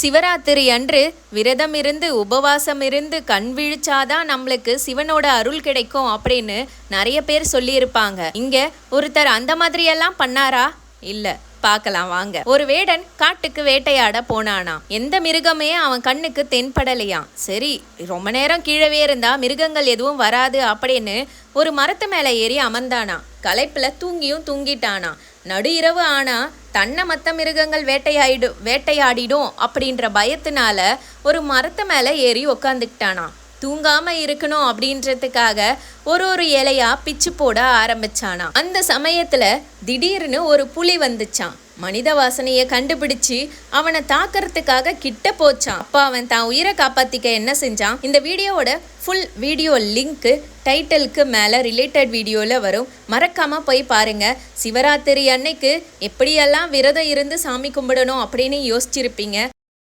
சிவராத்திரி அன்று விரதம் இருந்து உபவாசம் இருந்து கண் விழிச்சாதான் நம்மளுக்கு சிவனோட அருள் கிடைக்கும் அப்படின்னு நிறைய பேர் சொல்லியிருப்பாங்க. இங்க ஒருத்தர் அந்த மாதிரி எல்லாம் பண்ணாரா? இல்ல, பார்க்கலாம் வாங்க. ஒரு வேடன் காட்டுக்கு வேட்டையாட போனானா. எந்த மிருகமே அவன் கண்ணுக்கு தென்படலையாம். சரி, ரொம்ப நேரம் கீழவே இருந்தா மிருகங்கள் எதுவும் வராது அப்படின்னு ஒரு மரத்து மேல ஏறி அமர்ந்தானா. களைப்புல தூங்கிட்டானா. நடு இரவு ஆனா தன்னை மற்ற மிருகங்கள் வேட்டையாடிடும் அப்படின்ற பயத்தினால ஒரு மரத்து மேல ஏறி உக்காந்துக்கிட்டானா. தூங்காம இருக்கணும் அப்படின்றதுக்காக ஒரு இலையா பிச்சு போட ஆரம்பிச்சானா. அந்த சமயத்துல திடீர்னு ஒரு புலி வந்துச்சான். மனித வாசனையை கண்டுபிடிச்சு அவனை தாக்கறதுக்காக கிட்ட போச்சான். அப்ப அவன் தான் உயிரை காப்பாத்திக்க என்ன செஞ்சான்? இந்த வீடியோவோட ஃபுல் வீடியோ லிங்க் டைட்டிலுக்கு மேல ரிலேட்டட் வீடியோல வரும், மறக்காம போய் பாருங்க. சிவராத்திரி அன்னைக்கு எப்படியெல்லாம் விரதம் இருந்து சாமி கும்பிடணும் அப்படின்னு யோசிச்சிருப்பீங்க.